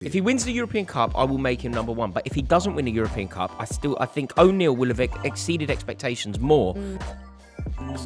If he wins the European Cup, I will make him number one. But if he doesn't win the European Cup, I think O'Neill will have exceeded expectations more.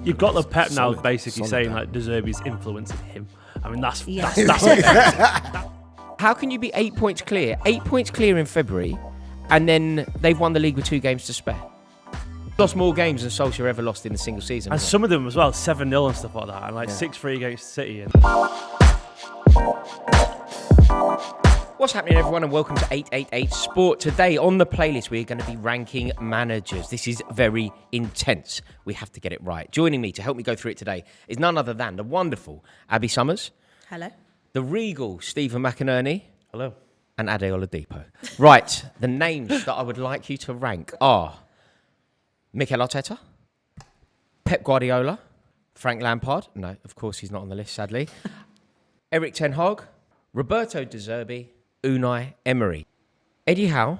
You've got the Pep now basically saying like De Zerbi's influencing him. I mean, that's How can you be 8 points clear? 8 points clear in February, and then they've won the league with 2 games to spare. Lost more games than Solskjaer ever lost in a single season. And some of them as well, 7-0 and stuff like that, and like 6-3 against City. What's happening, everyone, and welcome to 888 Sport. Today on the playlist, we're going to be ranking managers. This is very intense. We have to get it right. Joining me to help me go through it today is none other than the wonderful Abby Summers. Hello. The regal Stephen McInerney. Hello. And Ade Oladipo. Right, the names that I would like you to rank are Mikel Arteta, Pep Guardiola, Frank Lampard. No, of course he's not on the list, sadly. Eric Ten Hag, Roberto De Zerbi, Unai Emery, Eddie Howe,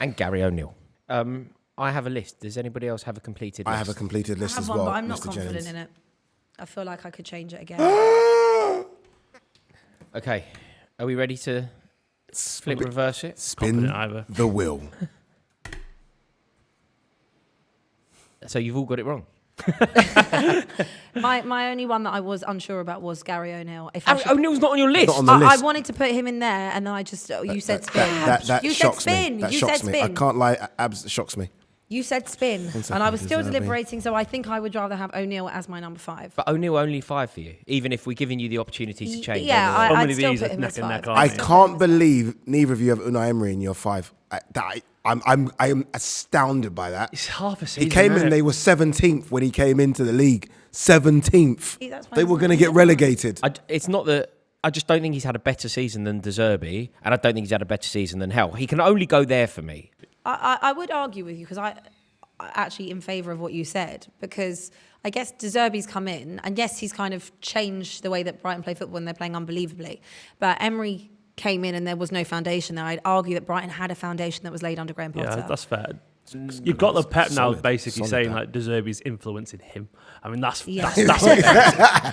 and Gary O'Neill. I have a list. Does anybody else have a completed list? I have a completed list as one, well. but I'm not Mr. confident Jennings. in it. I feel like I could change it again. Okay, are we ready to reverse it? Spin the wheel. So you've all got it wrong. My only one that I was unsure about was Gary O'Neill. O'Neill's not on your list. Not on the list. I wanted to put him in there, and then I just you said spin. That you shocks said spin. me. That you shocks said me. spin. I can't lie. Abs shocks me. You said spin, second, and I was still De Zerbi. deliberating. So I think I would rather have O'Neill as my number 5. But O'Neill only 5 for you, even if we're giving you the opportunity to change. Yeah, How I'd many of still these put are him as neck and 5. neck, aren't I they? can't believe neither of you have Unai Emery in your 5. I am astounded by that. It's half a season. He came isn't in, it? they were 17th when he came into the league. 17th. That's why They he's were going to not get in. relegated. It's not that. I just don't think he's had a better season than De Zerbi, and I don't think he's had a better season than Hell. He can only go there for me. I would argue with you because I actually in favour of what you said, because I guess De Zerbi's come in, and yes, he's kind of changed the way that Brighton play football and they're playing unbelievably. But Emery came in and there was no foundation there. I'd argue that Brighton had a foundation that was laid under Graham Potter. Yeah, that's fair. You've got the Pep now Solid. basically Solid saying that. like De Zerbi's influencing him. I mean, that's Yeah.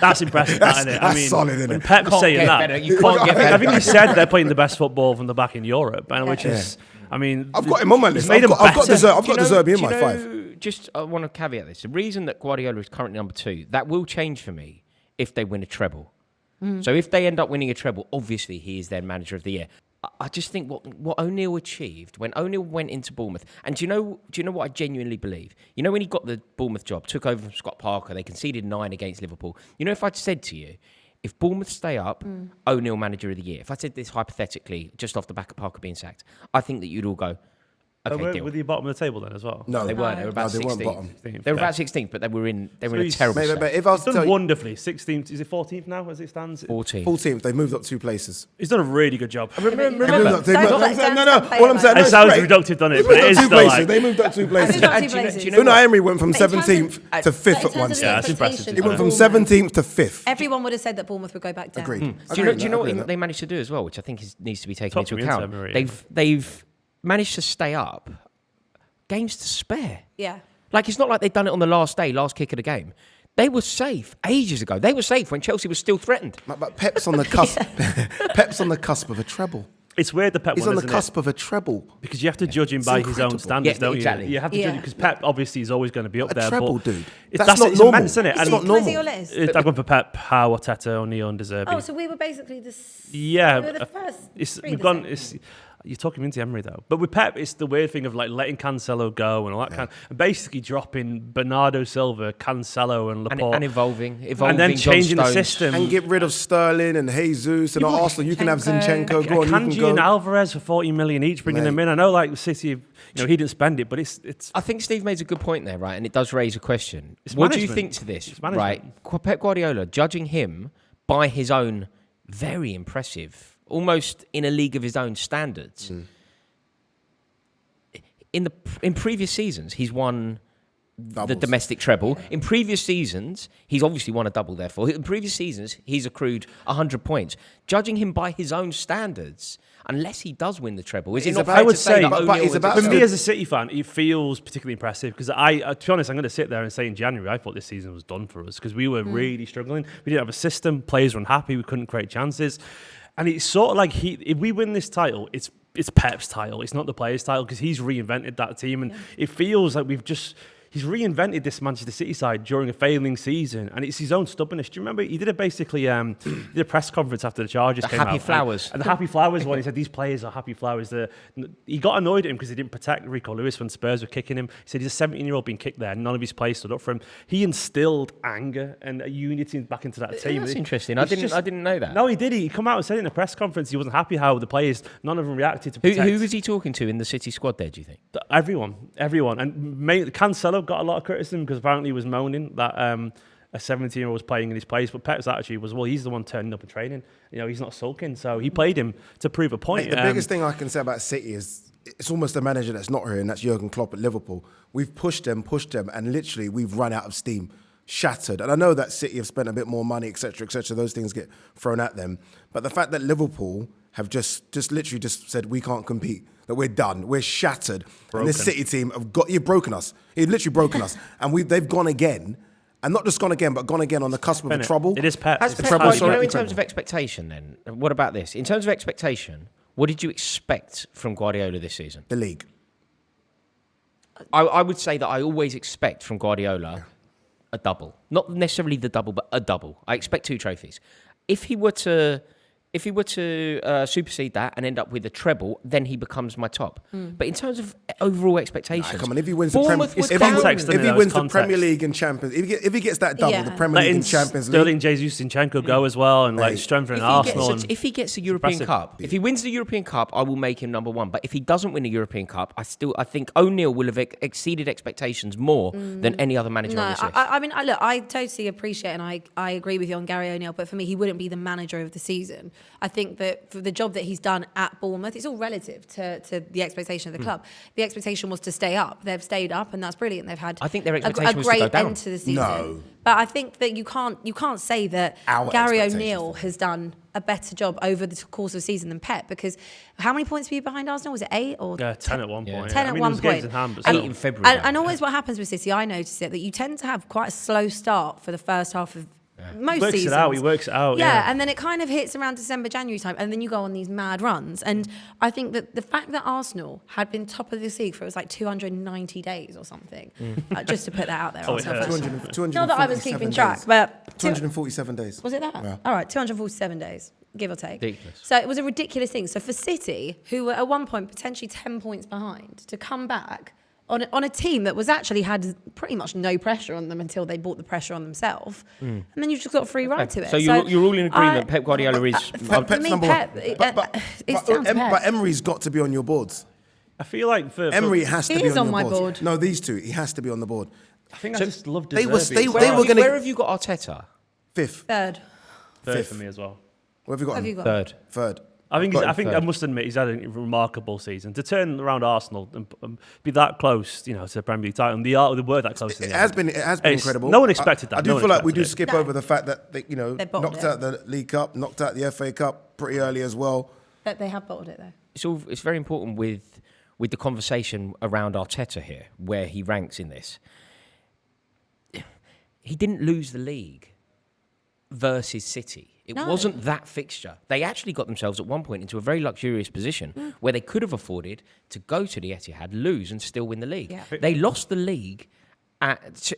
that's impressive, isn't it? I That's mean, solid, isn't when it? Pep's Can't saying get that, better. You can't get I better. think he said they're playing the best football from the back in Europe, and which is, I mean, I've got him on my list. made I've him got better. De Zerbi in my 5. Just I want to caveat this. The reason that Guardiola is currently number 2, that will change for me if they win a treble. So if they end up winning a treble, obviously he is their manager of the year. I just think what O'Neill achieved when O'Neill went into Bournemouth, and do you know what I genuinely believe? You know, when he got the Bournemouth job, took over from Scott Parker, they conceded 9 against Liverpool. You know, if I'd said to you, if Bournemouth stay up, O'Neill manager of the year. If I said this hypothetically, just off the back of Parker being sacked, I think that you'd all go, okay, deal. were the bottom of the table then as well? No, They weren't. They were about they 16th. weren't bottom. They were about 16th, but they were in a he's- terrible But state. if I was He's to done tell you, wonderfully. 16th, is it 14th now as it stands? 14. 14th, they moved up 2 places. He's done a really good job. They moved up, Don't no, let- all I'm saying, don't no, play it like It sounds great. reductive, doesn't They it? But moved it up is 2 still places. like... They moved up 2 places. moved up And 2 do you know- places. do you know what? Unai Emery went from But in terms 17th of- to 5th but at in one terms of stage. Yeah, that's impressive. expectations It went of from Bournemouth, 17th to 5th. Everyone would have said that Bournemouth would go back down. Agreed. Do you know what they managed to do as well, which I think needs to be taken Top into me account? into Emery. They've managed to stay up, games to spare. Yeah. Like, it's not like they've done it on the last day, last kick of the game. They were safe ages ago. They were safe when Chelsea was still threatened. But Pep's on the cusp. Pep's on the cusp of a treble. It's weird the Pep He's one, on the isn't cusp it? of a treble. Because you have to judge him It's by his own incredible. standards, Yeah, don't exactly. you? You have to judge Yeah. him because Pep obviously is always going to be up A there. treble, but dude. It's, That's not it's normal. immense, isn't it? That's And not Can I normal. see your list? I've gone for Pep, Howe, Arteta, O'Neill, and De Zerbi. Oh, so we were basically the Yeah, we were the first three we've the gone. same. It's, you're talking into Emery though, but with Pep, it's the weird thing of like letting Cancelo go and all that kind, and basically dropping Bernardo Silva, Cancelo, and Laporte, And evolving and then John changing the Stones. system. And get rid of Sterling and Jesus and at Arsenal. You can have Zinchenko. Go on, you can Kanji and go. Alvarez for 40 million each, bringing Mate. them in. I know, like City, he didn't spend it, but it's. I think Steve made a good point there, right? And it does raise a question. It's What do you management. think to this, It's management. right? Pep Guardiola, judging him by his own very impressive, almost in a league of his own standards. In previous seasons, he's won the Doubles. domestic treble. In previous seasons, he's obviously won a double, therefore. In previous seasons, he's accrued 100 points. Judging him by his own standards, unless he does win the treble, is it It's not about- fair I would to say say- that but O'Neill it's was about- For a- me as a City fan, it feels particularly impressive because to be honest, I'm going to sit there and say in January, I thought this season was done for us because we were really struggling. We didn't have a system, players were unhappy, we couldn't create chances. And it's sort of like if we win this title, it's Pep's title. It's not the players' title because he's reinvented that team, and it feels like he's reinvented this Manchester City side during a failing season, and it's his own stubbornness. Do you remember he did did a press conference after the Chargers came out? Happy Flowers. And the Happy Flowers one, he said these players are happy flowers. He got annoyed at him because he didn't protect Rico Lewis when Spurs were kicking him. He said he's a 17-year-old being kicked there. None of his players stood up for him. He instilled anger and a unity back into that team. That's interesting. I didn't know that. No, he did. He come out and said in a press conference he wasn't happy how the players, none of them reacted to Who protect. was he talking to in the City squad there, do you think? Everyone. And Cancelo got a lot of criticism because apparently he was moaning that a 17-year-old was playing in his place, but Pep's attitude was, well, he's the one turning up and training. He's not sulking, so he played him to prove a point. Mate, the biggest thing I can say about City is it's almost a manager that's not here, and that's Jurgen Klopp at Liverpool. We've pushed them, and literally we've run out of steam, shattered. And I know that City have spent a bit more money, etc., those things get thrown at them. But the fact that Liverpool have just literally said we can't compete, that we're done, we're shattered. Broken. And this City team you've broken us. You've literally broken us. And they've gone again, and not just gone again, but gone again on the cusp of a trouble. It is Pep. Has It's Pep, trouble. in terms of expectation then, what about this? In terms of expectation, what did you expect from Guardiola this season? The league. I would say that I always expect from Guardiola a double. Not necessarily the double, but a double. I expect 2 trophies. If he were to supersede that and end up with a treble, then he becomes my top. But in terms of overall expectations, Come on, if he wins Bournemouth was down. the Premier League and Champions, if he gets that double, the Premier League and Champions League. Sterling, Jesus, Zinchenko go as well, and like strengthening Arsenal. If he gets the European Cup, if he wins the European Cup, I will make him number 1. But if he doesn't win the European Cup, I think O'Neill will have exceeded expectations more than any other manager on this list. I totally appreciate and I agree with you on Gary O'Neill, but for me, he wouldn't be the manager of the season. I think that for the job that he's done at Bournemouth, it's all relative to the expectation of the club. The expectation was to stay up. They've stayed up, and that's brilliant. They've had I think their a expectation was to great go down. end to the season. No. But I think that you can't say that Our Gary expectations. O'Neill has done a better job over the course of the season than Pep, because how many points were you behind Arsenal? Was it 8 or 10 at one point? 10 at one there was games point. in hand, but And- still. in February. And always what happens with City, I noticed it, that you tend to have quite a slow start for the first half of most Works it seasons. out, he works it out, yeah. And then it kind of hits around December, January time, and then you go on these mad runs. And I think that the fact that Arsenal had been top of this league for it was like 290 days or something, just to put that out there. Oh, it Arsenal hurts. fans. 200, Not that I was 247 keeping days. track, but 247 days. was it that? Yeah. All right, 247 days, give or take. Ridiculous. So it was a ridiculous thing. So for City, who were at one point potentially 10 points behind, to come back on a team that was actually had pretty much no pressure on them until they brought the pressure on themselves, and then you've just got a free ride to it. So you're all in agreement. Pep Guardiola is. For me, number Pep, one. it's down to Pep. But Emery's got to be on your boards. I feel like for Emery has to He be is on on your my boards. board. No, these two. He has to be on the board. I think I just love they Deserbi. were- they where, were gonna- where have you got Arteta? Fifth. Third. third for me as well. Where have you got Have him? you got? Third. Third. I think got him I third. must admit he's had a remarkable season to turn around Arsenal and be that close, to the Premier League title. And they were that close. It has been It's- incredible. no one expected that. I do No one feel like we expected do it. skip No. over the fact that they, They bottled knocked it. out the League Cup, knocked out the FA Cup pretty early as well. But they have bottled it though. It's very important with the conversation around Arteta here, where he ranks in this. He didn't lose the league versus City. It No. wasn't that fixture. They actually got themselves at one point into a very luxurious position where they could have afforded to go to the Etihad, lose, and still win the league. Yeah. They lost the league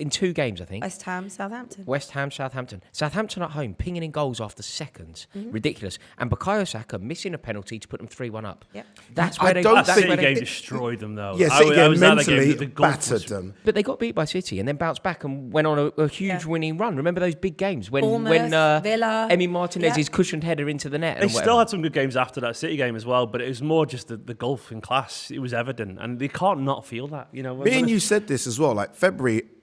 in 2 games, I think. West Ham, Southampton. West Ham, Southampton. Southampton at home, pinging in goals after seconds. Ridiculous. And Bukayo Saka missing a penalty to put them 3-1 up. Yep. That's I where they don't That that's City where game they, destroyed them, though. Yeah, I City was- I game was at that mentally The gulf battered was- them. But they got beat by City and then bounced back and went on a huge winning run. Remember those big games when Bournemouth, Villa. Emi Martinez's Yeah. cushioned header into the net? They and still whatever. had some good games after that City game as well, but it was more just the gulf in class. It was evident, and they can't not feel that. Me and you said this as well. Like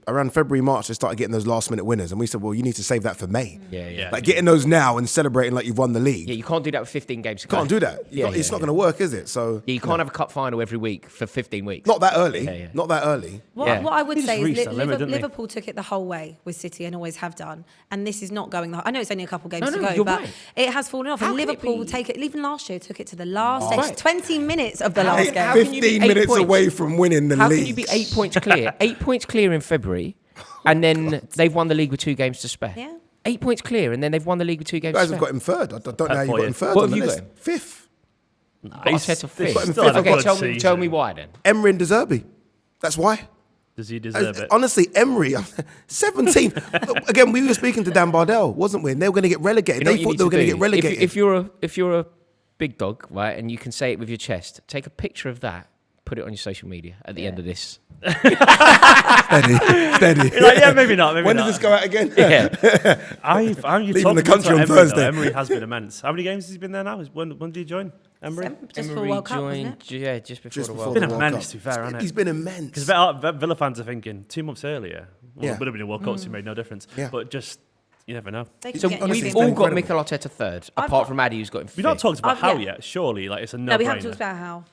around February, March, they started getting those last-minute winners, and we said, "Well, you need to save that for May." Yeah. Like getting those now and celebrating like you've won the league. Yeah, you can't do that with 15 games to go. Can't do that. It's not going to work, is it? So Yeah, you can't have a cup final every week for 15 weeks. not that early. Yeah. Not that early. What Yeah. I would They just say is reached that limit, didn't they? Liverpool took it the whole way with City and always have done. And this is not going I know it's only a couple games No, to no, go, you're but right. it has fallen off. How And can it Liverpool will be? take it, even last year, took it to the last Oh. stage, Right. 20 minutes of the last How game. can you be 15 8 minutes points? away from winning the How league. can you be 8 points clear? 8 points clear in February, and then they've won the league with 2 games to spare. Yeah. 8 points clear, and then they've won the league with 2 games. You guys to have spare. got him third. I don't know how you got him third What on have the you list. got him? Fifth. Arteta fifth. got him Still had a Okay, good tell me season. why then. Emery and De Zerbi. That's why. Does he deserve it? Honestly, Emery, 17. Again, we were speaking to Dan Bardell, wasn't we? And they were going to get relegated. You know They what you thought need they were to going to do? get relegated. If you're a big dog, right, and you can say it with your chest, take a picture of that, put it on your social media at the end of this. Steady. You're like, yeah, maybe not. Maybe When not. does this go out again? Yeah. I'm Leaving the country on Emery, Thursday. though. Emery has been immense. How many games has he been there now? When did he join? Emery? Just for Emery World Cup, wasn't joined, it? yeah, just before Just the before World Been the a Cup. World menace, Cup. to be fair, hasn't it? He's been immense. Because Villa fans are thinking 2 months earlier. Well, Yeah. it would have been a World Cup, so it made no difference. Yeah. But just, you never know. They can So get honestly, we've it's all been got incredible. Mikel Arteta third, I've apart got- from Addy, who's got him fifth. We've not talked about Howe yeah. yet, surely. Like, it's a No, we haven't no-brainer. talked about how.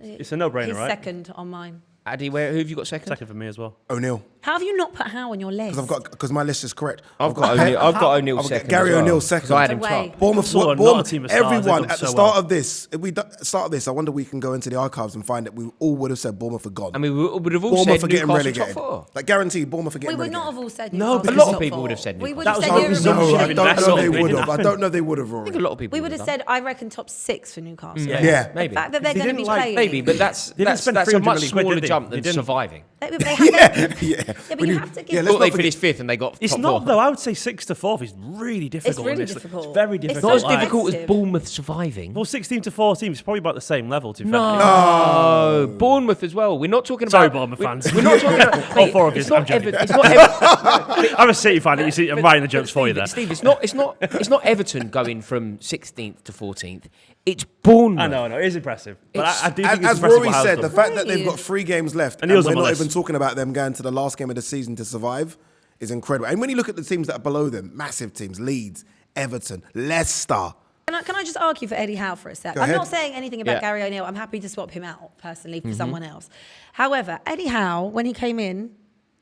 It's a no-brainer, He's right? second on mine. Addy, who have you got second? Second for me as well. O'Neill. How have you not put Howe on your list? Because my list is correct. I've got O'Neill I've got second. Gary as well, O'Neill 'cause second. I had him No way. top. Bournemouth, So not a Bournemouth, team of stars, they've everyone done at the so start well. of this, if we start of this, I wonder we can go into the archives and find that we all would have said Bournemouth are gone. I mean, we would have all Bournemouth said are getting Newcastle relegated. top 4. Like guaranteed, Bournemouth are we getting would relegated. not have all said No, Newcastle. but a lot of top people four. would have said We would Newcastle. have That said was European our No, presumption. I Should don't have been know they Newcastle, would but it have. I didn't don't know they would have. I Rory. think a lot of people We would have done. said, I reckon top 6 for Newcastle. Yeah. maybe. The fact that they're They going to didn't be like- playing. Maybe, but that's didn't spend a 300 much million quid, smaller did they? jump They than didn't. surviving. They had Yeah. but you have to give Yeah, them- let's Thought they not finished fifth and they got It's top not, 4. though. I would say 6th to 4th is really difficult. really honestly. difficult. It's very It's difficult. Not as so difficult as competitive. Bournemouth surviving. Well, 16 to 14 is probably about the same level, to be fair. No, Bournemouth as well. We're not talking Sorry, about Bournemouth we- fans. We're not talking about All four of it's you, I'm not joking. It's not Everton. I'm a City fan. You see, I'm writing the jokes for you there. Steve, it's not Everton going from 16th to 14th. It's Bournemouth. I know, it is impressive. But It's- I do think it's As impressive Rory what Howe's said, the done. fact that they've Right. got 3 games left And and he was we're on my not list. even talking about them going to the last game of the season to survive is incredible. And when you look at the teams that are below them, massive teams, Leeds, Everton, Leicester. Can I just argue for Eddie Howe for a sec? Go I'm ahead. not saying anything about Yeah. Gary O'Neill. I'm happy to swap him out personally for someone else. However, Eddie Howe, when he came in,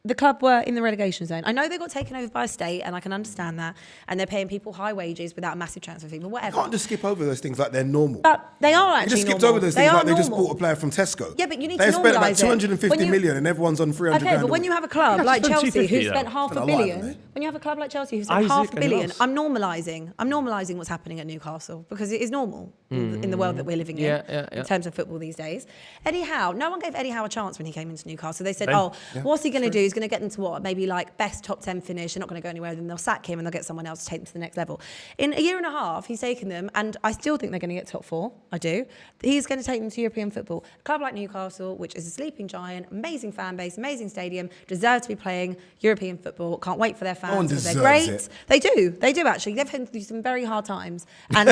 the club were in the relegation zone. I know they got taken over by a state, and I can understand that. And they're paying people high wages without a massive transfer fee, but You whatever. can't just skip over those things like they're normal. But they are They actually just skipped normal. over those They things are like they just normal. bought a player from Tesco. Yeah, but you need they to spent about normalise it. 250 When you- million and everyone's on 300 Okay, grand. but a when week. you have a club like spent Chelsea 250 who though. spent half Spent a a lot, billion, haven't they? when you have a club like Chelsea who spent Isaac half a and who billion, else? I'm normalising what's happening at Newcastle because it is normal in the world that we're living in Yeah. in terms of football these days. Eddie Howe, no one gave Eddie Howe a chance when he came into Newcastle. They said, Same. oh, what's he going to do? He's going to get them to what? Maybe like best top 10 finish. They're not going to go anywhere. Then they'll sack him and they'll get someone else to take them to the next level. In a year and a half, he's taken them, and I still think they're going to get top 4. I do. He's going to take them to European football. A club like Newcastle, which is a sleeping giant, amazing fan base, amazing stadium, deserve to be playing European football. Can't wait for their one fans because they're deserves great. it. They do actually. They've had through some very hard times, and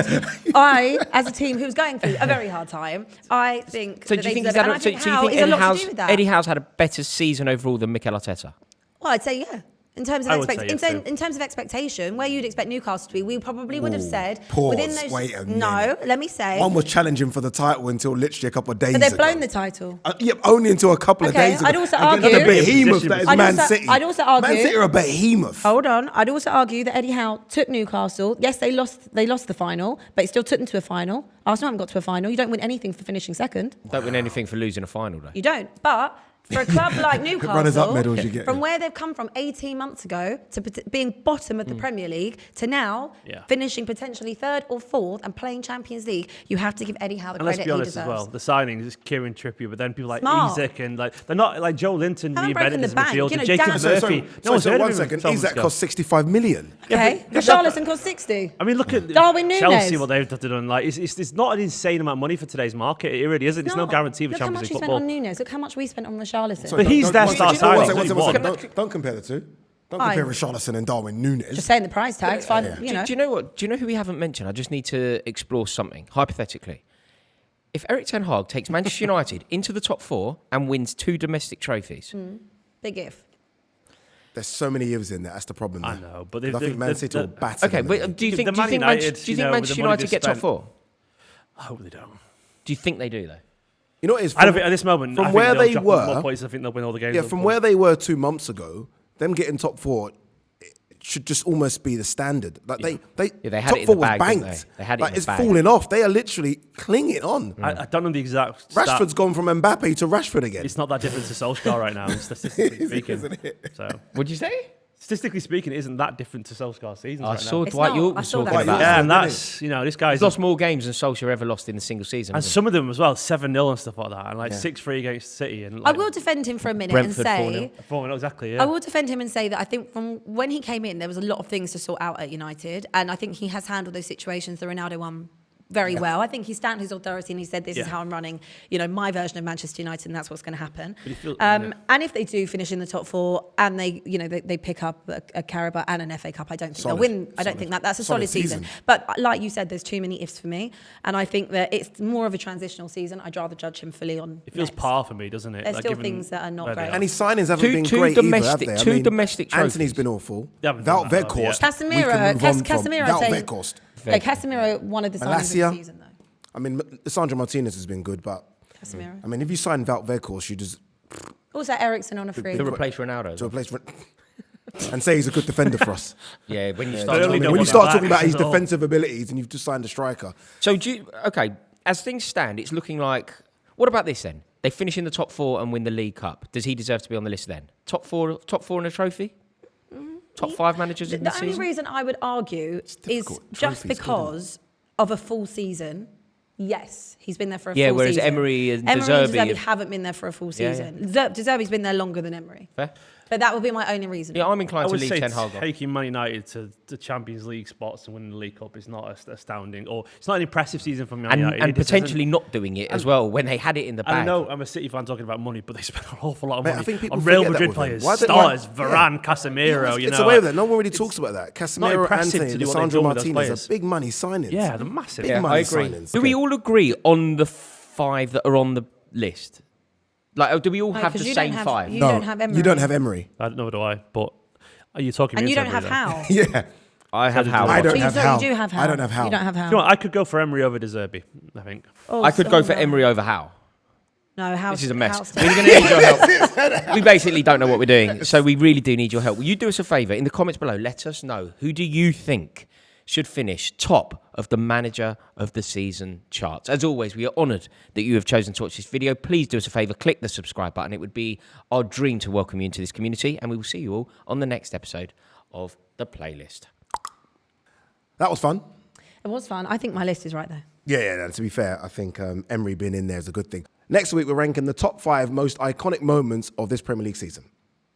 I, as a team who's going through a very hard time, I think. So that do you they think, deserve it. And I so think you Howe think is a lot to do with that. Eddie Howe's had a better season overall than Mikel Arteta? Well, I'd say yeah. In terms of I would say yes, too. in terms of expectation, where you'd expect Newcastle to be, we probably would have said pause, within those. wait a No, minute. let me say. One was challenging for the title until literally a couple of days But they've ago. blown the title. Yep, only until a couple of Okay, days ago. I'd also Against argue- the behemoth that is I'd Man also- City. I'd also argue- Man City are a behemoth. Hold on. I'd also argue that Eddie Howe took Newcastle. Yes, they lost the final, but he still took them to a final. Arsenal haven't got to a final. You don't win anything for finishing second. Don't win anything for losing a final, though. You don't. But for a club like Newcastle, Runners-up medals you get. from where they've come from 18 months ago to being bottom of the Premier League to now Yeah. finishing potentially 3rd or 4th and playing Champions League, you have to give Eddie Howe the And let's credit be honest he as deserves. well, the signings is Kieran Trippier, but then people like Smart. Isaac and like they're not like Joe Linton Haven't broken reinvented the as a bank. midfielder. You know, Jacob Dan- Murphy. No one's heard one of him second. 12 months Isaac ago. cost 65 million. Okay, Richarlison cost 60. I mean, look at Darwin Núñez. Chelsea, what they've done. Like, it's not an insane amount of money for today's market. It really isn't. It's no not. guarantee of Look Champions League how much football. we spent on Núñez. Look how much we spent on Richarlison. But he's their One star second, signing. one second, He's one second. won. Don't compare the two. Don't Fine. compare Richarlison and Darwin Núñez. Just saying the price tag's fine. You know. Do you know what? Do you know who we haven't mentioned? I just need to explore something, hypothetically. If Eric Ten Hag takes Manchester United into the top 4 and wins 2 domestic trophies, Big if. There's so many ifs in there. That's the problem. I there. know, but 'Cause I think Man City will batter okay, them but again. do you The think Man United, do you you think know, with Manchester the money United they've get top spent- 4? I hope they don't. Do you think they do though? You know what it is? I don't think at this moment. from I think where they'll they drop were- more points. I think they'll win all the games. Yeah, from where they were 2 months ago, them getting top 4 it should just almost be the standard. Like they they had top it in 4 the was bag, didn't banked. they? They had it like in the it's bag. falling off. They are literally clinging on. I don't know the exact. stat. Rashford's gone from Mbappe to Rashford again. It's not that different to Solskjaer right now, statistically speaking. isn't it? So What'd you say? Statistically speaking, it isn't that different to Solskjaer's seasons I right saw now. It's Dwight not. York I was saw talking that. about Yeah, that. and that's, this guy's... He's lost more games than Solskjaer ever lost in a single season. And hasn't some of them as well, 7-0 and stuff like that, and 6-3 against City. And I will defend him for a minute Brentford and say 4-0, exactly, yeah. I will defend him and say that I think from when he came in, there was a lot of things to sort out at United, and I think he has handled those situations. The Ronaldo one very well. I think he stamped his authority and he said, "This is how I'm running, my version of Manchester United, and that's what's going to happen." And if they do finish in the top 4 and they pick up a Carabao and an FA Cup, I don't think they'll win. I don't think that's a solid season. But like you said, there's too many ifs for me, and I think that it's more of a transitional season. I'd rather judge him fully on. It feels next. par for me, doesn't it? There's still things that are not great. And his signings haven't been Two great domestic- either, have they? two domestic Anthony's trophies. been awful. They haven't done Wout that, Weghorst. Casemiro, Casemiro, Wout I'd say- Weghorst. Casemiro, one of the signings of Malacia. the season, though. I mean, Sandro Martinez has been good, but Casemiro. I mean, if you sign Wout Weghorst, you just Also, Ericsson on a free. To replace Ronaldo. to replace and say he's a good defender for us. Yeah, when you They start only talking don't When you want start that talking about his at all. defensive abilities and you've just signed a striker, So as things stand, it's looking like. What about this then? They finish in the top 4 and win the League Cup. Does he deserve to be on the list then? Top four in a trophy? Top 5 managers in the The only season? reason I would argue is difficult. just Trophies, good, because of a full season. Yes, he's been there for a Yeah, full whereas season. Emery and De and Zerbi De have- haven't been there for a full Yeah, season. De Zerbi's been there longer than Emery. Fair? But that would be my only reason. Yeah, I'm I inclined to would leave say Ten Hag on. taking Man United to the Champions League spots and winning the League Cup is not astounding, or it's not an impressive season for Man United. And It just potentially isn't. not doing it as well when they had it in the bag. I know I'm a City fan talking about money, but they spent an awful lot of Mate, I money think people on Real forget that Madrid with him. players, Why starters, yeah. Varane, Casemiro. it's away with that. No one really talks about that. Casemiro, impressive Anthony, to do what Sandro they've done with those Martinez players. are big money signings. Yeah, they're massive. Big Yeah, money I agree. signings. Do we all agree on the 5 that are on the list? Like, do we all No, have the 'cause you same don't have- 5? you No, don't have Emery. you don't have Emery. I don't know, do I? But are you talking? And me you into don't have Emery, though? Howe. Yeah. I have Howe. I don't So you have do- Howe. You do have Howe. I don't have Howe. You don't have Howe. You know what? I could go for Emery over De Zerbi, I think. I could go for Emery over Howe. No, Howe. This is a mess. Howe's We're going to need your help. We basically don't know what we're doing, so we really do need your help. Will you do us a favour? In the comments below, let us know, who do you think should finish top of the Manager of the Season charts? As always, we are honoured that you have chosen to watch this video. Please do us a favour, click the subscribe button. It would be our dream to welcome you into this community, and we will see you all on the next episode of The Playlist. That was fun. It was fun. I think my list is right there. Yeah, no, to be fair, I think Emery being in there is a good thing. Next week, we're ranking the top 5 most iconic moments of this Premier League season.